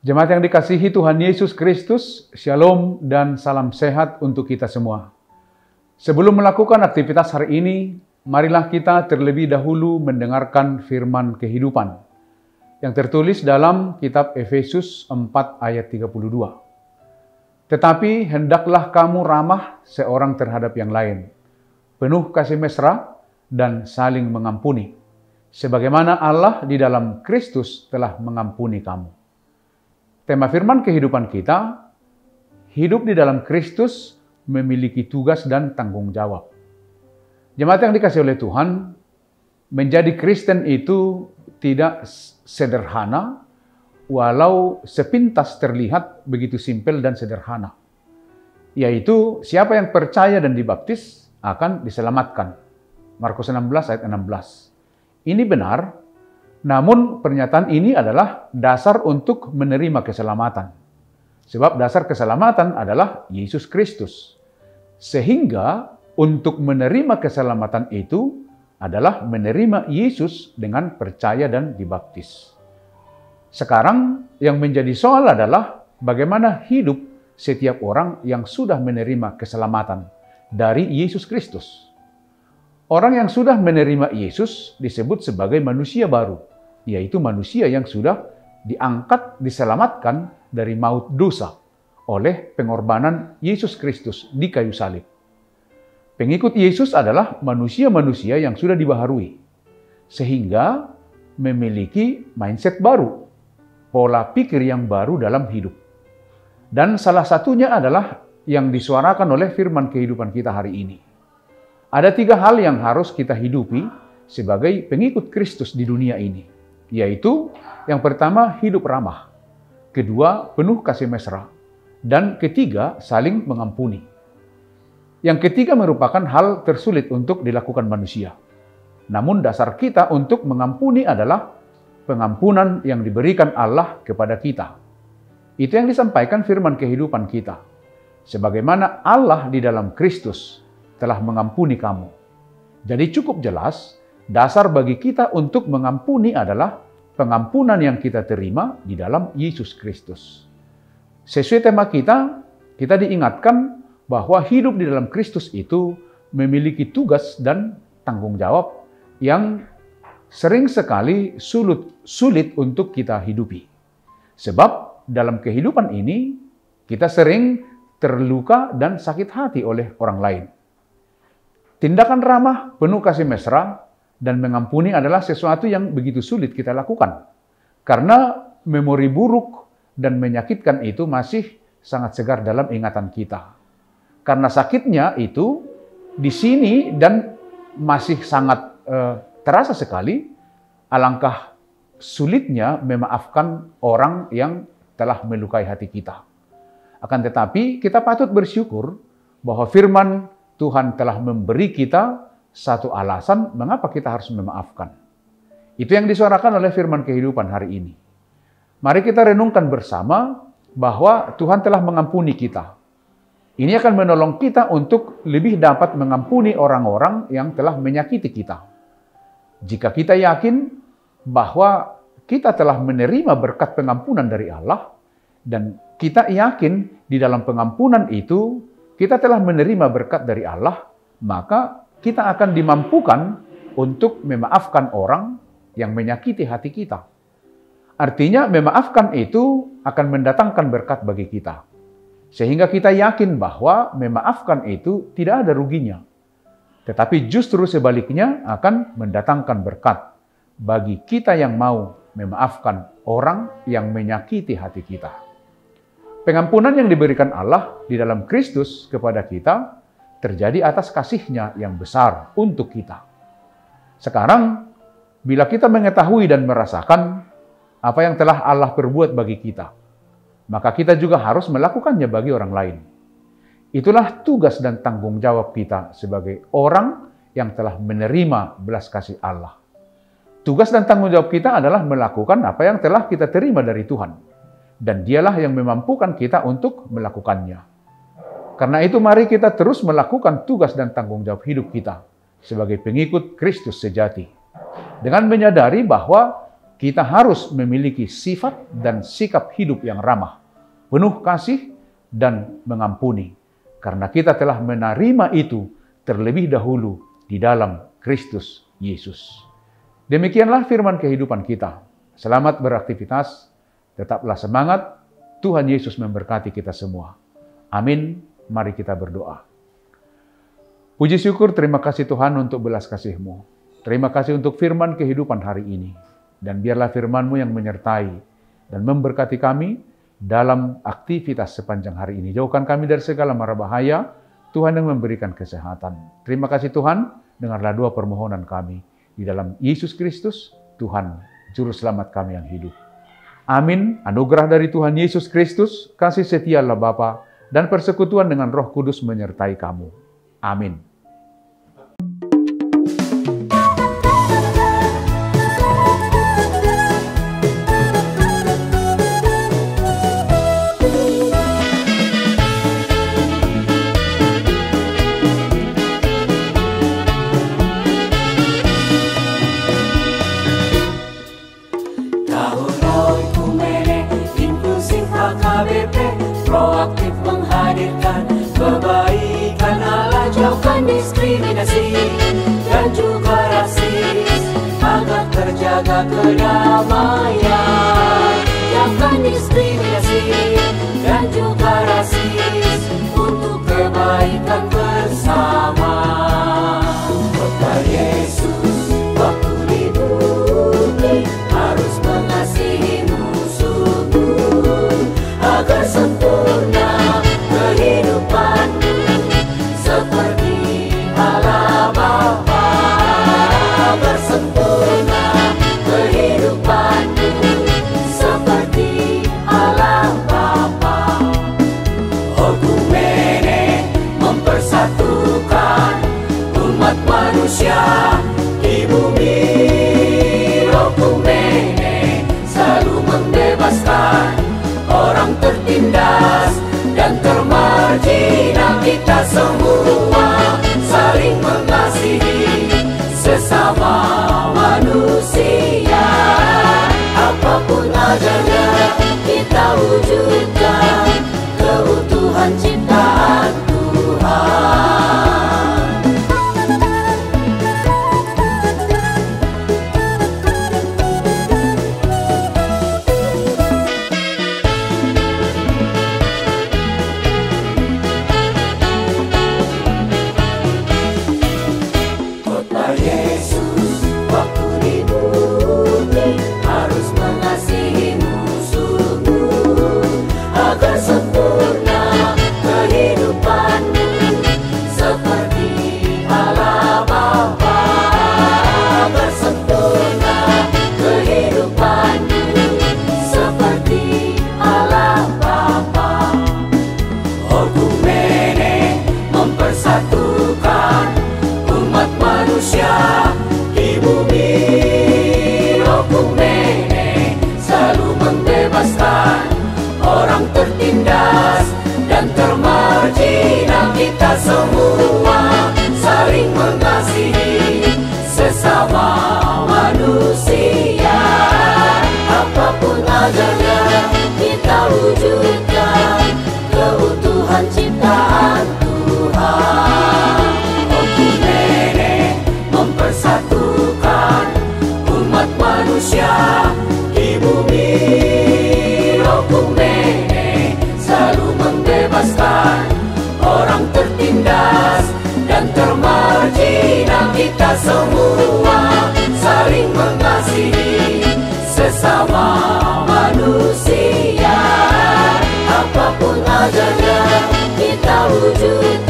Jemaat yang dikasihi Tuhan Yesus Kristus, Shalom dan salam sehat untuk kita semua. Sebelum melakukan aktivitas hari ini, marilah kita terlebih dahulu mendengarkan firman kehidupan yang tertulis dalam kitab Efesus 4 ayat 32. Tetapi hendaklah kamu ramah seorang terhadap yang lain, penuh kasih mesra dan saling mengampuni, sebagaimana Allah di dalam Kristus telah mengampuni kamu. Tema firman kehidupan kita, hidup di dalam Kristus memiliki tugas dan tanggung jawab. Jemaat yang dikasihi oleh Tuhan, menjadi Kristen itu tidak sederhana, walau sepintas terlihat begitu simpel dan sederhana. Yaitu siapa yang percaya dan dibaptis akan diselamatkan. Markus 16 ayat 16. Ini benar. Namun pernyataan ini adalah dasar untuk menerima keselamatan. Sebab dasar keselamatan adalah Yesus Kristus. Sehingga untuk menerima keselamatan itu adalah menerima Yesus dengan percaya dan dibaptis. Sekarang yang menjadi soal adalah bagaimana hidup setiap orang yang sudah menerima keselamatan dari Yesus Kristus. Orang yang sudah menerima Yesus disebut sebagai manusia baru, yaitu manusia yang sudah diangkat, diselamatkan dari maut dosa oleh pengorbanan Yesus Kristus di kayu salib. Pengikut Yesus adalah manusia-manusia yang sudah dibaharui, sehingga memiliki mindset baru, pola pikir yang baru dalam hidup. Dan salah satunya adalah yang disuarakan oleh firman kehidupan kita hari ini. Ada 3 hal yang harus kita hidupi sebagai pengikut Kristus di dunia ini. Yaitu yang pertama hidup ramah, kedua penuh kasih mesra, dan ketiga saling mengampuni. Yang ketiga merupakan hal tersulit untuk dilakukan manusia. Namun dasar kita untuk mengampuni adalah pengampunan yang diberikan Allah kepada kita. Itu yang disampaikan firman kehidupan kita. Sebagaimana Allah di dalam Kristus telah mengampuni kamu. Jadi cukup jelas, dasar bagi kita untuk mengampuni adalah pengampunan yang kita terima di dalam Yesus Kristus. Sesuai tema kita diingatkan bahwa hidup di dalam Kristus itu memiliki tugas dan tanggung jawab yang sering sekali sulit untuk kita hidupi. Sebab dalam kehidupan ini kita sering terluka dan sakit hati oleh orang lain. Tindakan ramah, penuh kasih mesra, dan mengampuni adalah sesuatu yang begitu sulit kita lakukan. Karena memori buruk dan menyakitkan itu masih sangat segar dalam ingatan kita. Karena sakitnya itu di sini dan masih sangat terasa sekali, alangkah sulitnya memaafkan orang yang telah melukai hati kita. Akan tetapi kita patut bersyukur bahwa firman Tuhan telah memberi kita satu alasan mengapa kita harus memaafkan. Itu yang disuarakan oleh firman kehidupan hari ini. Mari kita renungkan bersama bahwa Tuhan telah mengampuni kita. Ini akan menolong kita untuk lebih dapat mengampuni orang-orang yang telah menyakiti kita. Jika kita yakin bahwa kita telah menerima berkat pengampunan dari Allah, dan kita yakin di dalam pengampunan itu kita telah menerima berkat dari Allah, maka kita akan dimampukan untuk memaafkan orang yang menyakiti hati kita. Artinya memaafkan itu akan mendatangkan berkat bagi kita. Sehingga kita yakin bahwa memaafkan itu tidak ada ruginya. Tetapi justru sebaliknya akan mendatangkan berkat bagi kita yang mau memaafkan orang yang menyakiti hati kita. Pengampunan yang diberikan Allah di dalam Kristus kepada kita terjadi atas kasih-Nya yang besar untuk kita. Sekarang, bila kita mengetahui dan merasakan apa yang telah Allah perbuat bagi kita, maka kita juga harus melakukannya bagi orang lain. Itulah tugas dan tanggung jawab kita sebagai orang yang telah menerima belas kasih Allah. Tugas dan tanggung jawab kita adalah melakukan apa yang telah kita terima dari Tuhan. Dan Dialah yang memampukan kita untuk melakukannya. Karena itu mari kita terus melakukan tugas dan tanggung jawab hidup kita sebagai pengikut Kristus sejati. Dengan menyadari bahwa kita harus memiliki sifat dan sikap hidup yang ramah, penuh kasih dan mengampuni, karena kita telah menerima itu terlebih dahulu di dalam Kristus Yesus. Demikianlah firman kehidupan kita. Selamat beraktivitas, tetaplah semangat. Tuhan Yesus memberkati kita semua. Amin. Mari kita berdoa. Puji syukur, terima kasih Tuhan untuk belas kasih-Mu. Terima kasih untuk firman kehidupan hari ini. Dan biarlah firman-Mu yang menyertai dan memberkati kami dalam aktivitas sepanjang hari ini. Jauhkan kami dari segala mara bahaya, Tuhan yang memberikan kesehatan. Terima kasih Tuhan, dengarlah doa permohonan kami. Di dalam Yesus Kristus, Tuhan, Juru Selamat kami yang hidup. Amin. Anugerah dari Tuhan Yesus Kristus, kasih setia Allah Bapa, dan persekutuan dengan Roh Kudus menyertai kamu. Amin. Proaktif menghadirkan kebaikan Allah, jauhkan diskriminasi dan juga rasis, agar terjaga kedamaian. Jauhkan diskriminasi dan juga rasis untuk kebaikan bersama. Kota Yesus waktu di bumi harus mengasihi musuhmu agar sempurna kehidupanmu seperti Allah Bapa. Agar sempurna kehidupanmu seperti Allah Bapa. Okumene mempersatukan umat manusia di bumi. Okumene selalu membebaskan orang tertindas dan termarginal. Kita semua saling mengasihi sesama manusia. Apapun adanya kita wujudkan keutuhan ciptaan Tuhan. Kita semua saling mengasihi sesama manusia. Apapun adanya kita wujudkan keutuhan ciptaan Tuhan. Okumene mempersatukan umat manusia di bumi. Okumene selalu membebaskan orang tertindas dan termarginal. Kita semua saling mengasihi sesama manusia. Apapun adanya kita wujud